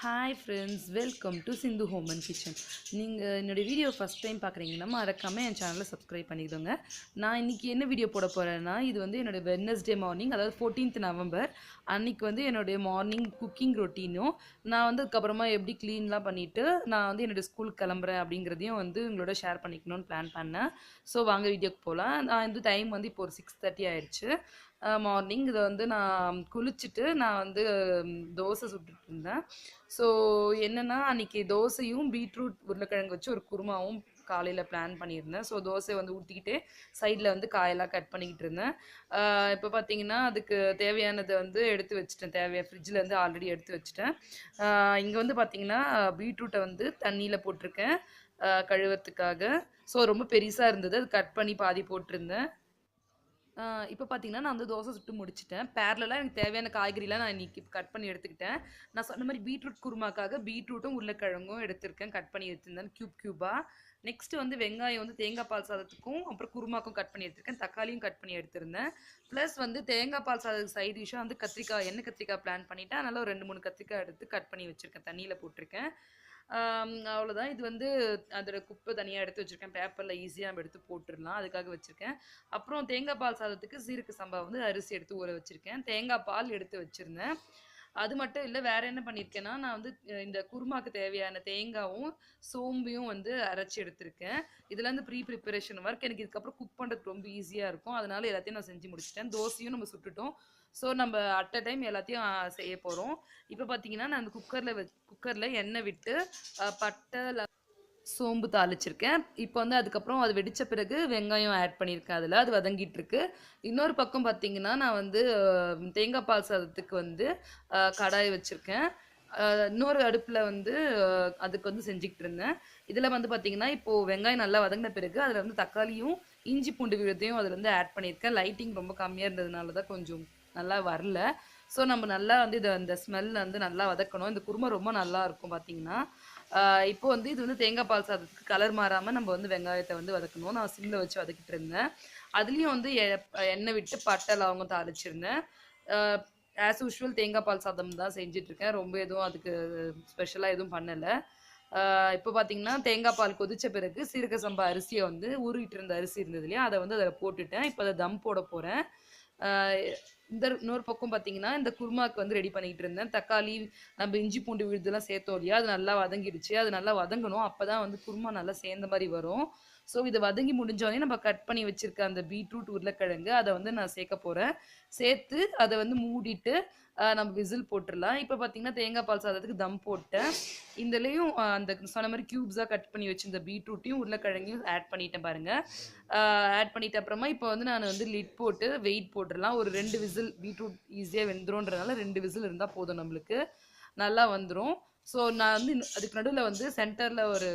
Hi friends, welcome to Sinduhomeandkitchen. நீங்கள் என்னோட video first time பார்க்குறீங்கன்னா மறக்காமல் என் சேனலை சப்ஸ்கிரைப் பண்ணிக்கோங்க. நான் இன்றைக்கி என்ன வீடியோ போட போகிறேன்னா, இது வந்து என்னோட வெட்னஸ்டே மார்னிங், அதாவது 14th நவம்பர் அன்றைக்கி வந்து என்னுடைய மார்னிங் குக்கிங் ரொட்டீனும் நான் வந்து அதுக்கப்புறமா எப்படி க்ளீன்லாம் பண்ணிவிட்டு நான் வந்து என்னோடய ஸ்கூலுக்கு கிளம்புறேன் அப்படிங்கிறதையும் வந்து உங்களோட ஷேர் பண்ணிக்கணும்னு பிளான் பண்ணேன். ஸோ வாங்க வீடியோக்கு போகலாம். நான் வந்து டைம் வந்து இப்போ ஒரு 6:30 ஆயிடுச்சு மார்னிங். இதை வந்து நான் குளிச்சுட்டு நான் வந்து தோசை சுட்டுட்டு இருந்தேன். ஸோ என்னென்னா அன்றைக்கி தோசையும் பீட்ரூட் உருளைக்கிழங்கு வச்சு ஒரு குருமாவும் காலையில் பிளான் பண்ணியிருந்தேன். ஸோ தோசை வந்து ஊற்றிக்கிட்டு சைடில் வந்து காயெல்லாம் கட் பண்ணிக்கிட்டு இருந்தேன். இப்போ பார்த்தீங்கன்னா அதுக்கு தேவையானதை வந்து எடுத்து வச்சுட்டேன். ஃப்ரிட்ஜில் இருந்து ஆல்ரெடி எடுத்து வச்சுட்டேன். இங்கே வந்து பார்த்தீங்கன்னா பீட்ரூட்டை வந்து தண்ணியில் போட்டிருக்கேன் கழுவத்துக்காக. ஸோ ரொம்ப பெருசாக இருந்தது, அது கட் பண்ணி பாதி போட்டிருந்தேன். இப்போ பார்த்தீங்கன்னா நான் வந்து தோசை சுட்டு முடிச்சுட்டேன். பேரலலாக எனக்கு தேவையான காய்கறிலாம் நான் இன்றைக்கி கட் பண்ணி எடுத்துக்கிட்டேன். நான் சொன்ன மாதிரி பீட்ரூட் குருமாக்காக பீட்ரூட்டும் உருளைக்கிழங்கும் எடுத்திருக்கேன், கட் பண்ணி எடுத்திருந்தேன் க்யூபாக. நெக்ஸ்ட்டு வந்து வெங்காயம் வந்து தேங்காய் பால் சாதத்துக்கும் அப்புறம் குருமாக்கும் கட் பண்ணி எடுத்திருக்கேன். தக்காளியும் கட் பண்ணி எடுத்திருந்தேன். ப்ளஸ் வந்து தேங்காய் பால் சாதத்துக்கு சைட் டிஷ்ஷாக வந்து கத்திரிக்காய், எண்ணெய் கத்திரிக்காய் பிளான் பண்ணிவிட்டேன். அதனால் ஒரு 2-3 கத்திரிக்காய் எடுத்து கட் பண்ணி வச்சுருக்கேன், தண்ணியில் போட்டிருக்கேன். அவ்வளோதான். இது வந்து அதோட குப்பை தனியாக எடுத்து வச்சுருக்கேன். பேப்பரில் ஈஸியாக நம்ம எடுத்து போட்டுடலாம், அதுக்காக வச்சுருக்கேன். அப்புறம் தேங்காய் பால் சாதத்துக்கு சீரக சம்பா வந்து அரிசி எடுத்து ஊற வச்சுருக்கேன். தேங்காய் பால் எடுத்து வச்சுருந்தேன். அது மட்டும் இல்லை, வேறு என்ன பண்ணியிருக்கேன்னா நான் வந்து இந்த குருமாக்கு தேவையான தேங்காயும் சோம்பையும் வந்து அரைச்சி எடுத்திருக்கேன். இதில் வந்து ப்ரிப்பரேஷன் ஒர்க் எனக்கு இதுக்கப்புறம் குக் பண்ணுறதுக்கு ரொம்ப ஈஸியாக இருக்கும். அதனால் எல்லாத்தையும் நான் செஞ்சு முடிச்சிட்டேன். தோசையும் நம்ம சுட்டுட்டோம். ஸோ நம்ம அட் அ டைம் எல்லாத்தையும் செய்ய போகிறோம். இப்போ பார்த்தீங்கன்னா நான் அந்த குக்கரில் எண்ணெய் விட்டு பட்டை சோம்பு தாளிச்சிருக்கேன். இப்போ வந்து அதுக்கப்புறம் அது வெடித்த பிறகு வெங்காயம் ஆட் பண்ணியிருக்கேன். அதில் அது வதங்கிட்டு இருக்கு. இன்னொரு பக்கம் பார்த்தீங்கன்னா நான் வந்து தேங்காய் பால் சாதத்துக்கு வந்து கடாய் வச்சுருக்கேன். இன்னொரு அடுப்பில் வந்து அதுக்கு வந்து செஞ்சுக்கிட்டு இருந்தேன். இதில் வந்து பார்த்தீங்கன்னா இப்போது வெங்காயம் நல்லா வதங்கின பிறகு அதில் வந்து தக்காளியும் இஞ்சி பூண்டு விழுதையும் அதில் வந்து ஆட் பண்ணியிருக்கேன். லைட்டிங் ரொம்ப கம்மியாக இருந்ததுனால தான் கொஞ்சம் நல்லா வரல. ஸோ நம்ம நல்லா வந்து இந்த ஸ்மெல் வந்து நல்லா வதக்கணும். இந்த குருமா ரொம்ப நல்லா இருக்கும் பார்த்தீங்கன்னா. இப்போ வந்து இது வந்து தேங்காய் பால் சாதத்துக்கு கலர் மாறாமல் நம்ம வந்து வெங்காயத்தை வந்து வதக்கணும். நான் சிம்மில் வச்சு வதக்கிட்டு இருந்தேன். அதுலேயும் வந்து எண்ணெய் விட்டு பட்டை லவங்கம் தாளிச்சிருந்தேன். ஆஸ் யூஷுவல் தேங்காய் பால் சாதம் தான் செஞ்சிட்ருக்கேன். ரொம்ப எதுவும் அதுக்கு ஸ்பெஷலாக எதுவும் பண்ணலை. இப்போ பார்த்தீங்கன்னா தேங்காய் பால் கொதித்த பிறகு சீரக சம்பா அரிசியை வந்து ஊறிட்டு இருந்த அரிசி இருந்தது இல்லையா, அதை வந்து அதில் போட்டுட்டேன். இப்போ அதை தம் போட போகிறேன். இன்னொரு பக்கம் பார்த்தீங்கன்னா இந்த குருமாவுக்கு வந்து ரெடி பண்ணிக்கிட்டு இருந்தேன். தக்காளி நம்ம இஞ்சி பூண்டு விழுதுலாம் சேர்த்தோம் இல்லையா, அது நல்லா வதங்கிடுச்சு. அது நல்லா வதங்கணும், அப்போ தான் வந்து குருமா நல்லா சேர்ந்த மாதிரி வரும். ஸோ இது வதங்கி முடிஞ்சோடனே நம்ம கட் பண்ணி வச்சுருக்க அந்த பீட்ரூட் உருளைக்கிழங்கு அதை வந்து நான் சேர்க்க போகிறேன். சேர்த்து அதை வந்து மூடிட்டு நம்ம விசில் போட்டுடலாம். இப்போ பார்த்தீங்கன்னா தேங்காய் பால் சாதத்துக்கு தம் போட்டேன். இதுலேயும் அந்த சொன்ன மாதிரி க்யூப்ஸாக கட் பண்ணி வச்சுருந்த பீட்ரூட்டையும் உருளைக்கிழங்கையும் ஆட் பண்ணிட்டேன் பாருங்கள். ஆட் பண்ணிட்ட அப்புறமா இப்போ வந்து நான் வந்து லிட் போட்டு வெயிட் போட்டுடலாம். ஒரு 2 விசில், பீட்ரூட் ஈஸியாக வெந்துரும்ன்றதுனால 2 விசில் இருந்தால் போதும், நம்மளுக்கு நல்லா வந்துடும். ஸோ நான் வந்து அதுக்கு நடுவில் வந்து சென்டரில் ஒரு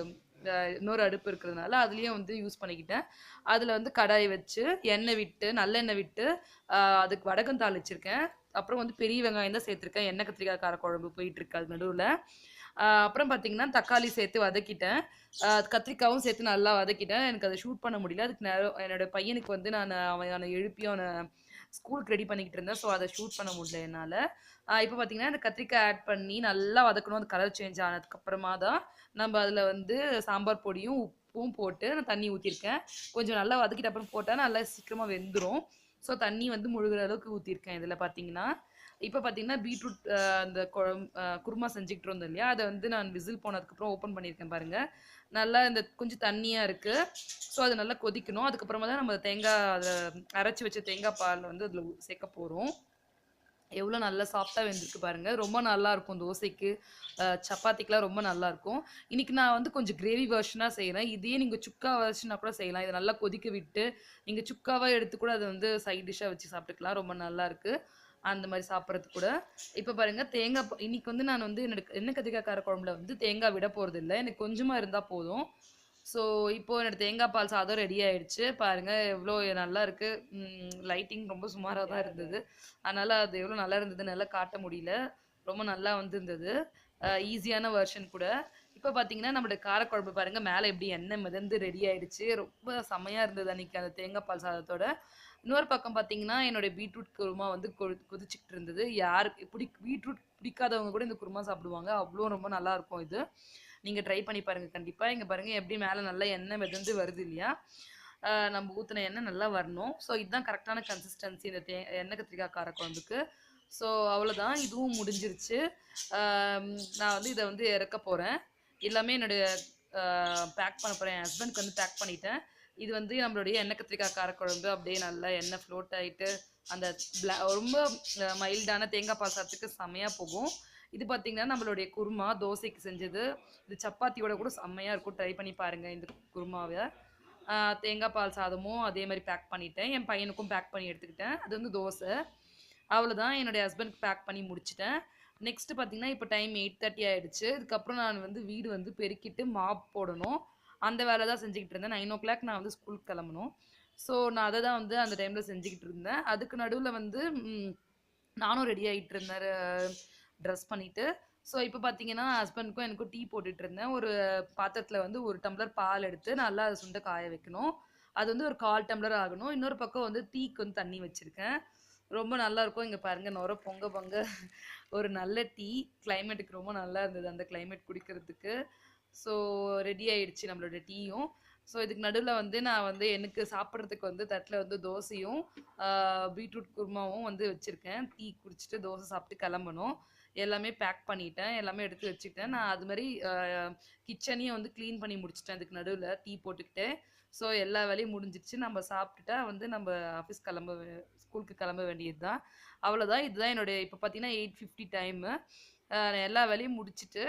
இன்னொரு அடுப்பு இருக்கிறதுனால அதுலேயும் வந்து யூஸ் பண்ணிக்கிட்டேன். அதில் வந்து கடாயை வச்சு எண்ணெய் விட்டு நல்லெண்ணெய் விட்டு அதுக்கு வடகம் தாளிச்சிருக்கேன். அப்புறம் வந்து பெரிய வெங்காயம் தான் சேர்த்துருக்கேன். எண்ணெய் கத்திரிக்காய் காரக்குழம்பு போயிட்டுருக்கு அது நடுவில். அப்புறம் பார்த்தீங்கன்னா தக்காளி சேர்த்து வதக்கிட்டேன். கத்திரிக்காயும் சேர்த்து நல்லா வதக்கிட்டேன். எனக்கு அதை ஷூட் பண்ண முடியல. அதுக்கு என்னோட பையனுக்கு வந்து நான் அவனை எழுப்பி அவனை ஸ்கூலுக்கு ரெடி பண்ணிக்கிட்டு இருந்தேன். ஸோ அதை ஷூட் பண்ண முடியல என்னால். இப்போ பார்த்தீங்கன்னா இந்த கத்திரிக்காய் ஆட் பண்ணி நல்லா வதக்கணும். அது கலர் சேஞ்ச் ஆனதுக்கப்புறமா தான் நம்ம அதில் வந்து சாம்பார் பொடியும் உப்பும் போட்டு நான் தண்ணி ஊற்றிருக்கேன். கொஞ்சம் நல்லா வதக்கிட்ட அப்புறம் போட்டால் நல்லா சீக்கிரமாக வெந்துடும். ஸோ தண்ணி வந்து முழுகிற அளவுக்கு ஊற்றிருக்கேன் இதில் பார்த்தீங்கன்னா. இப்போ பார்த்தீங்கன்னா பீட்ரூட் அந்த குருமா செஞ்சுக்கிட்டு இருந்தோம் இல்லையா, அதை வந்து நான் விசில் போனதுக்கப்புறம் ஓப்பன் பண்ணியிருக்கேன் பாருங்கள். நல்லா இந்த கொஞ்சம் தண்ணியாக இருக்குது. ஸோ அது நல்லா கொதிக்கணும். அதுக்கப்புறமா தான் நம்ம தேங்காய் அதை அரைச்சி வச்ச தேங்காய் பால் வந்து அதில் சேர்க்க போகிறோம். எவ்வளோ நல்லா சாஃப்டாக வெந்திருக்கு பாருங்கள். ரொம்ப நல்லாயிருக்கும் தோசைக்கு, சப்பாத்திக்கெலாம் ரொம்ப நல்லாயிருக்கும். இன்றைக்கி நான் வந்து கொஞ்சம் கிரேவி வெர்ஷனாக செய்கிறேன். இதையே நீங்கள் சுக்கா வெர்ஷனாக கூட செய்யலாம். இதை நல்லா கொதிக்க விட்டு நீங்கள் சுக்காவாக எடுத்து கூட அதை வந்து சைட் டிஷ்ஷாக வச்சு சாப்பிட்டுக்கலாம். ரொம்ப நல்லாயிருக்கு அந்த மாதிரி சாப்பிட்றதுக்கு கூட. இப்போ பாருங்கள் தேங்காய் இன்றைக்கி வந்து நான் வந்து எண்ணெய் கத்திரிக்காய் காரக்குழம்புல வந்து தேங்காய் விட போகிறதில்ல. எனக்கு கொஞ்சமாக இருந்தால் போதும். ஸோ இப்போது என்னோடய தேங்காய் பால் சாதம் ரெடி ஆகிடுச்சு பாருங்கள். எவ்வளோ நல்லா இருக்குது. லைட்டிங் ரொம்ப சுமாராக தான் இருந்தது, அதனால் அது எவ்வளோ நல்லா இருந்ததுன்னு நல்லா காட்ட முடியல. ரொம்ப நல்லா வந்துருந்தது. ஈஸியான வெர்ஷன் கூட. இப்போ பார்த்தீங்கன்னா நம்மளோட காரக்குழம்பு பாருங்கள், மேலே எப்படி எண்ணெய் மிதந்து ரெடி ஆகிடுச்சு. ரொம்ப செம்மையாக இருந்தது அன்றைக்கி அந்த தேங்காய் பால் சாதத்தோட. இன்னொரு பக்கம் பார்த்தீங்கன்னா, என்னுடைய பீட்ரூட் குருமா வந்து கொதிச்சுக்கிட்டு இருந்தது. யாருக்கு பீட்ரூட் பிடிக்காதவங்க கூட இந்த குருமா சாப்பிடுவாங்க. அவ்ளோ ரொம்ப நல்லாருக்கும் இது. நீங்க ட்ரை பண்ணி பாருங்க கண்டிப்பா. இங்க பாருங்க எப்படி மேல நல்லா எண்ணெய் மிதந்து வருது இல்லையா? நம்ம ஊத்துன எண்ணெய் நல்லா வரணும். ஸோ இதுதான் கரெக்ட்டான கன்சிஸ்டன்சி இந்த எண்ணெய் கத்திரிக்காய் காரக்குழம்புக்கு. ஸோ அவ்வளோதான். இதுவும் முடிஞ்சிருச்சு. நான் வந்து இத வந்து இறக்க போறேன். எல்லாமே என்னுடைய பேக் பண்ண போறேன். என் ஹஸ்பண்ட்க்கு வந்து பேக் பண்ணிட்டேன். இது வந்து நம்மளுடைய எண்ணெய் கத்திரிக்காய் காரக்குழம்பு. அப்படியே நல்லா எண்ணெய் ஃப்ளோட் ஆயிட்டு, அந்த ரொம்ப மைல்டான தேங்காய் பால் சாதத்துக்கு செம்மையா போகும். இது பார்த்தீங்கன்னா, நம்மளுடைய குருமா தோசைக்கு செஞ்சது. இது சப்பாத்தியோட கூட செம்மையா இருக்கும். ட்ரை பண்ணி பாருங்க இந்த குருமாவ. தேங்காய் பால் சாதமும் அதே மாரி பேக் பண்ணிட்டேன். என் பையனுக்கும் பேக் பண்ணி எடுத்துக்கிட்டேன். அது வந்து தோசை. அவ்வளோதான் என்னுடைய ஹஸ்பண்ட்க்கு பேக் பண்ணி முடிச்சுட்டேன். நெக்ஸ்ட் பார்த்தீங்கன்னா, இப்போ டைம் 8:30 ஆயிடுச்சு. இதுக்கப்புறம் நான் வந்து வீடு வந்து பெருக்கிட்டு மாப் போடணும். அந்த வேலை தான் செஞ்சுக்கிட்டு இருந்தேன். 9:00 நான் வந்து ஸ்கூலுக்கு கிளம்பணும். ஸோ நான் அத தான் வந்து அந்த டைம்ல செஞ்சுக்கிட்டு இருந்தேன். அதுக்கு நடுவுல வந்து நானும் ரெடி ஆயிட்டு இருந்தேன். ட்ரெஸ் பண்ணிட்டு. ஸோ இப்போ பார்த்தீங்கன்னா, ஹஸ்பண்டுக்கும் எனக்கும் டீ போட்டுட்டு இருந்தேன். ஒரு பாத்திரத்தில வந்து 1 டம்ளர் பால் எடுத்து நல்லா அத சுண்ட காய வைக்கணும். அது வந்து ஒரு 1/4 டம்ளர் ஆகணும். இன்னொரு பக்கம் வந்து டீக்கு வந்து தண்ணி வச்சிருக்கேன். ரொம்ப நல்லாயிருக்கும். இங்க பாருங்க நொர பொங்க பொங்க ஒரு நல்ல டீ. கிளைமேட்டுக்கு ரொம்ப நல்லா இருந்தது அந்த கிளைமேட் குடிக்கிறதுக்கு. ஸோ ரெடி ஆயிடுச்சு நம்மளோட டீயும். ஸோ இதுக்கு நடுவுல வந்து நான் வந்து எனக்கு சாப்பிட்றதுக்கு வந்து தட்டுல வந்து தோசையும், பீட்ரூட் குருமாவும் வந்து வச்சிருக்கேன். டீ குடிச்சிட்டு தோசை சாப்பிட்டு கிளம்பணும். எல்லாமே பேக் பண்ணிட்டேன். எல்லாமே எடுத்து வச்சுட்டேன். நான் அது மாரி கிச்சனையும் வந்து கிளீன் பண்ணி முடிச்சுட்டேன் இதுக்கு நடுவுல டீ போட்டுக்கிட்டே. ஸோ எல்லா வேலையும் முடிஞ்சிருச்சு. நம்ம சாப்பிட்டுட்டா வந்து நம்ம ஆஃபீஸ் ஸ்கூலுக்கு கிளம்ப வேண்டியது தான். அவ்வளோதான். இதுதான் என்னுடைய இப்போ பார்த்தீங்கன்னா 8:50 டைமு. நான் எல்லா வேலையும் முடிச்சுட்டு,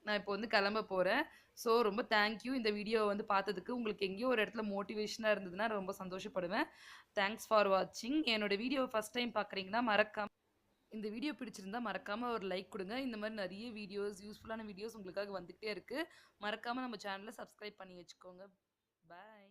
நான் இப்போ வந்து கிளம்ப போறேன். ஸோ ரொம்ப தேங்க் யூ. இந்த வீடியோவ வந்து பார்த்ததுக்கு. உங்களுக்கு எங்கேயோ ஒரு இடத்துல மோட்டிவேஷனா இருந்ததுன்னா ரொம்ப சந்தோஷப்படுவேன். தேங்க்ஸ் ஃபார் வாட்சிங். என்னோட வீடியோவ ஃபர்ஸ்ட் டைம் பார்க்குறீங்கன்னா இந்த வீடியோ பிடிச்சிருந்தா மறக்காம ஒரு லைக் குடுங்க. இந்த மாரி நெறைய வீடியோஸ், யூஸ்ஃபுல்லான வீடியோஸ் உங்களுக்காக வந்துகிட்டே இருக்கு. மறக்காம நம்ம சேனல சப்ஸ்கிரைப் பண்ணி வச்சுக்கோங்க. பாய்.